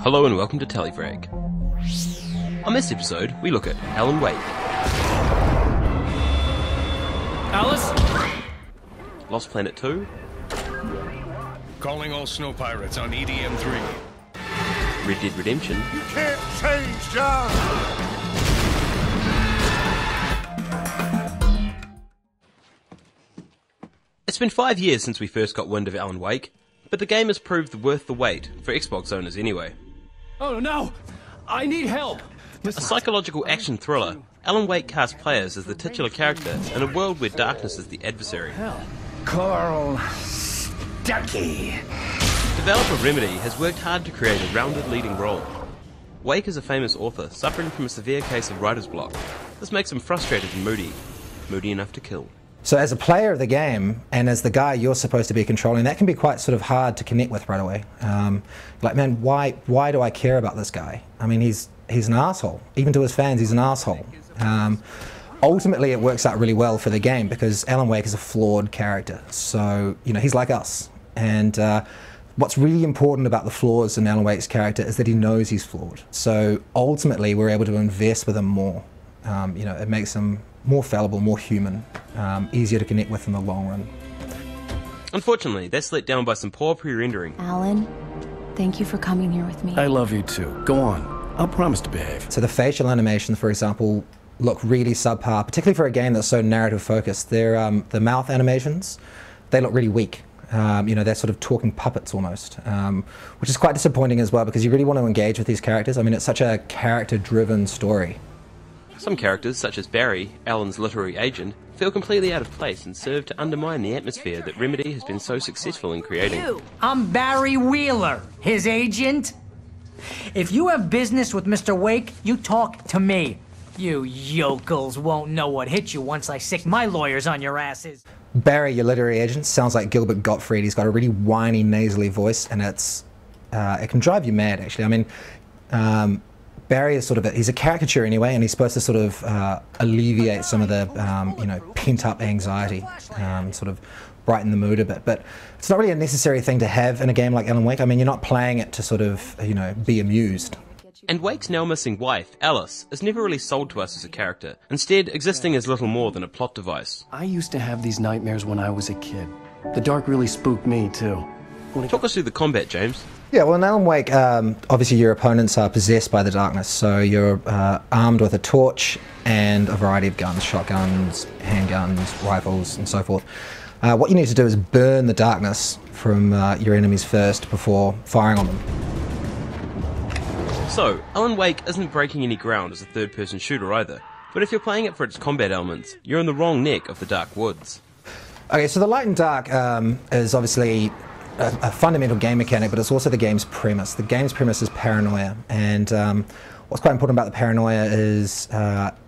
Hello and welcome to Telefrag. On this episode, we look at Alan Wake, Alice? Lost Planet 2, Calling all snow pirates on EDM3. Red Dead Redemption, You can't change, John! It's been 5 years since we first got wind of Alan Wake, but the game has proved worth the wait, for Xbox owners anyway. Oh no! I need help! A psychological action thriller, Alan Wake casts players as the titular character in a world where darkness is the adversary. Coral Stucky. Developer Remedy has worked hard to create a rounded leading role. Wake is a famous author suffering from a severe case of writer's block. This makes him frustrated and moody enough to kill. So as a player of the game, and as the guy you're supposed to be controlling, that can be quite sort of hard to connect with right away. Like, man, why do I care about this guy? I mean, he's an asshole. Even to his fans, he's an asshole. Ultimately, it works out really well for the game because Alan Wake is a flawed character. So, you know, he's like us. And what's really important about the flaws in Alan Wake's character is that he knows he's flawed. So ultimately, we're able to invest with him more. You know, it makes him more fallible, more human, easier to connect with in the long run. Unfortunately, that's let down by some poor pre-rendering. Alan, thank you for coming here with me. I love you too. Go on. I'll promise to behave. So the facial animations, for example, look really subpar, particularly for a game that's so narrative focused. They're, the mouth animations, they look really weak. You know, they're sort of talking puppets almost, which is quite disappointing as well because you really want to engage with these characters. I mean, it's such a character-driven story. Some characters, such as Barry, Alan's literary agent, feel completely out of place and serve to undermine the atmosphere that Remedy has been so successful in creating. I'm Barry Wheeler, his agent. If you have business with Mr. Wake, you talk to me. You yokels won't know what hit you once I sick my lawyers on your asses. Barry, your literary agent, sounds like Gilbert Gottfried. He's got a really whiny, nasally voice, and it can drive you mad, actually. I mean, Barry is sort of he's a caricature anyway, and he's supposed to sort of alleviate some of the you know, pent-up anxiety, sort of brighten the mood a bit. But it's not really a necessary thing to have in a game like Alan Wake. I mean, you're not playing it to sort of, you know, be amused. And Wake's now missing wife, Alice, is never really sold to us as a character, instead existing as little more than a plot device. I used to have these nightmares when I was a kid. The dark really spooked me too. Talk us through the combat, James. Yeah, well, in Alan Wake, obviously your opponents are possessed by the darkness, so you're armed with a torch and a variety of guns, shotguns, handguns, rifles, and so forth. What you need to do is burn the darkness from your enemies first before firing on them. So, Alan Wake isn't breaking any ground as a third-person shooter either, but if you're playing it for its combat elements, you're in the wrong neck of the dark woods. Okay, so the light and dark is obviously a fundamental game mechanic, but it's also the game's premise. The game's premise is paranoia, and what's quite important about the paranoia is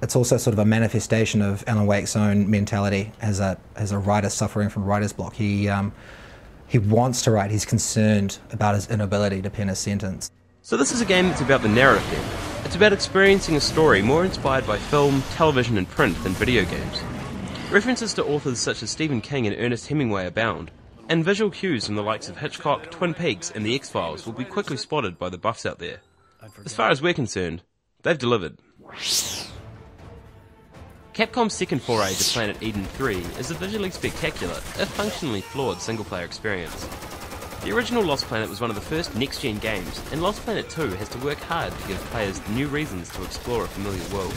it's also sort of a manifestation of Alan Wake's own mentality as a writer suffering from writer's block. He wants to write, he's concerned about his inability to pen a sentence. So this is a game that's about the narrative then. It's about experiencing a story more inspired by film, television and print than video games. References to authors such as Stephen King and Ernest Hemingway abound, and visual cues from the likes of Hitchcock, Twin Peaks and The X-Files will be quickly spotted by the buffs out there. As far as we're concerned, they've delivered. Capcom's second foray to Planet Eden 3 is a visually spectacular, if functionally flawed single-player experience. The original Lost Planet was one of the first next-gen games, and Lost Planet 2 has to work hard to give players new reasons to explore a familiar world.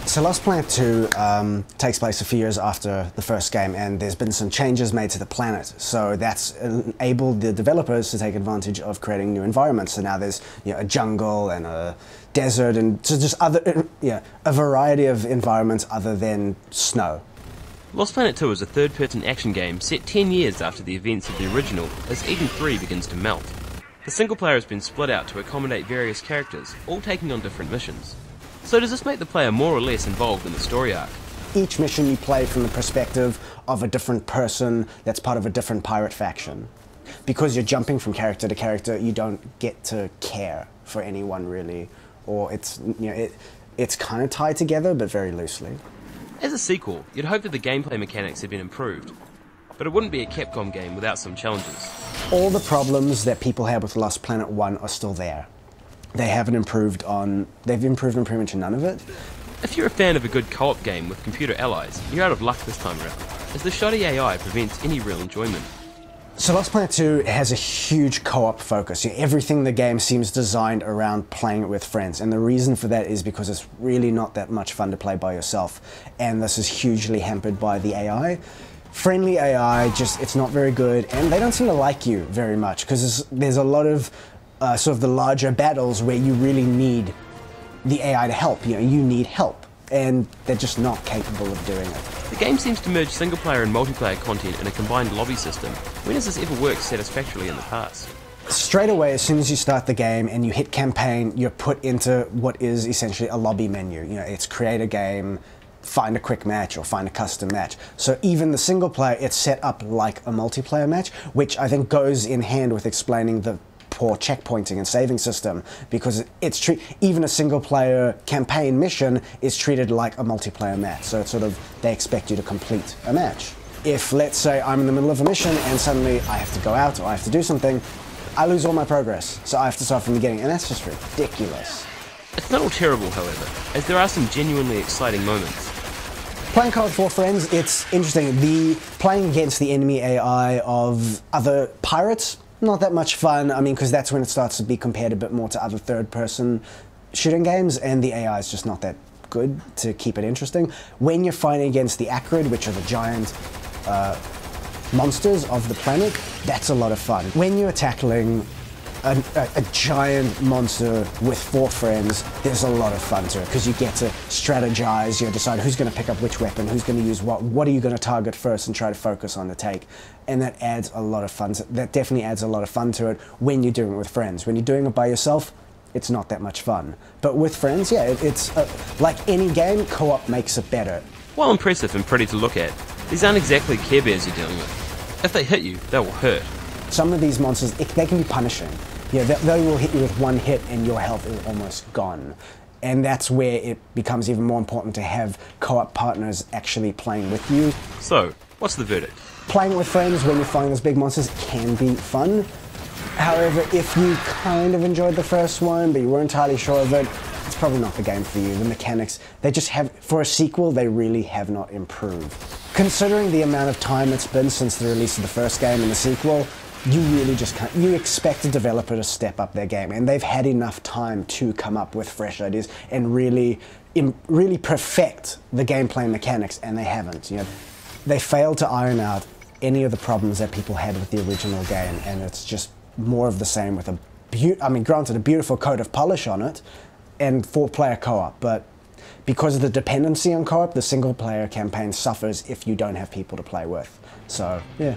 So Lost Planet 2 takes place a few years after the first game, and there's been some changes made to the planet. So that's enabled the developers to take advantage of creating new environments. So now there's, you know, a jungle and a desert and just other, a variety of environments other than snow. Lost Planet 2 is a third-person action game set 10 years after the events of the original, as Eden 3 begins to melt. The single player has been split out to accommodate various characters, all taking on different missions. So does this make the player more or less involved in the story arc? Each mission you play from the perspective of a different person that's part of a different pirate faction. Because you're jumping from character to character, you don't get to care for anyone really, or it's, you know, it's kind of tied together but very loosely. As a sequel, you'd hope that the gameplay mechanics had been improved, but it wouldn't be a Capcom game without some challenges. All the problems that people had with Lost Planet 1 are still there. They've improved on pretty much none of it. If you're a fan of a good co-op game with computer allies, you're out of luck this time around, as the shoddy AI prevents any real enjoyment. So Lost Planet 2 has a huge co-op focus. Everything in the game seems designed around playing it with friends, and the reason for that is because it's really not that much fun to play by yourself, and this is hugely hampered by the AI. Friendly AI, it's not very good, and they don't seem to like you very much, because there's a lot of sort of the larger battles where you really need the AI to help. You need help, and they're just not capable of doing it. The game seems to merge single-player and multiplayer content in a combined lobby system. When has this ever worked satisfactorily in the past? Straight away, as soon as you start the game and you hit campaign, you're put into what is essentially a lobby menu. It's create a game, find a quick match, or find a custom match. So even the single player, it's set up like a multiplayer match, which I think goes in hand with explaining the poor checkpointing and saving system, because even a single player campaign mission is treated like a multiplayer match. So it's they expect you to complete a match. If, let's say, I'm in the middle of a mission and suddenly I have to go out or I have to do something, I lose all my progress. So I have to start from the beginning, and that's just ridiculous. It's not all terrible, however, as there are some genuinely exciting moments. Playing co-op with 4 friends, it's interesting. Playing against the enemy AI of other pirates, not that much fun. I mean, because that's when it starts to be compared a bit more to other third-person shooting games, and the AI is just not that good to keep it interesting. When you're fighting against the Acrid, which are the giant monsters of the planet, that's a lot of fun. When you're tackling a giant monster with 4 friends, there's a lot of fun to it, because you get to strategize, you decide who's going to pick up which weapon, who's going to use what are you going to target first, and try to focus on the take. And that adds a lot of fun. That definitely adds a lot of fun to it when you're doing it with friends. When you're doing it by yourself, it's not that much fun. But with friends, yeah, it's like any game, co-op makes it better. While impressive and pretty to look at, these aren't exactly Care Bears you're dealing with. If they hit you, they will hurt. Some of these monsters, they can be punishing. They will hit you with one hit and your health is almost gone. And that's where it becomes even more important to have co-op partners actually playing with you. So, what's the verdict? Playing with friends when you're fighting those big monsters can be fun. However, if you kind of enjoyed the first one, but you weren't entirely sure of it, it's probably not the game for you. The mechanics, for a sequel, they really have not improved. Considering the amount of time it's been since the release of the first game and the sequel, you really just can't. You expect a developer to step up their game, and they've had enough time to come up with fresh ideas and really perfect the gameplay mechanics, and they haven't. They failed to iron out any of the problems that people had with the original game, and it's just more of the same with granted, a beautiful coat of polish on it, and 4-player co-op, but because of the dependency on co-op, the single-player campaign suffers if you don't have people to play with. So, yeah.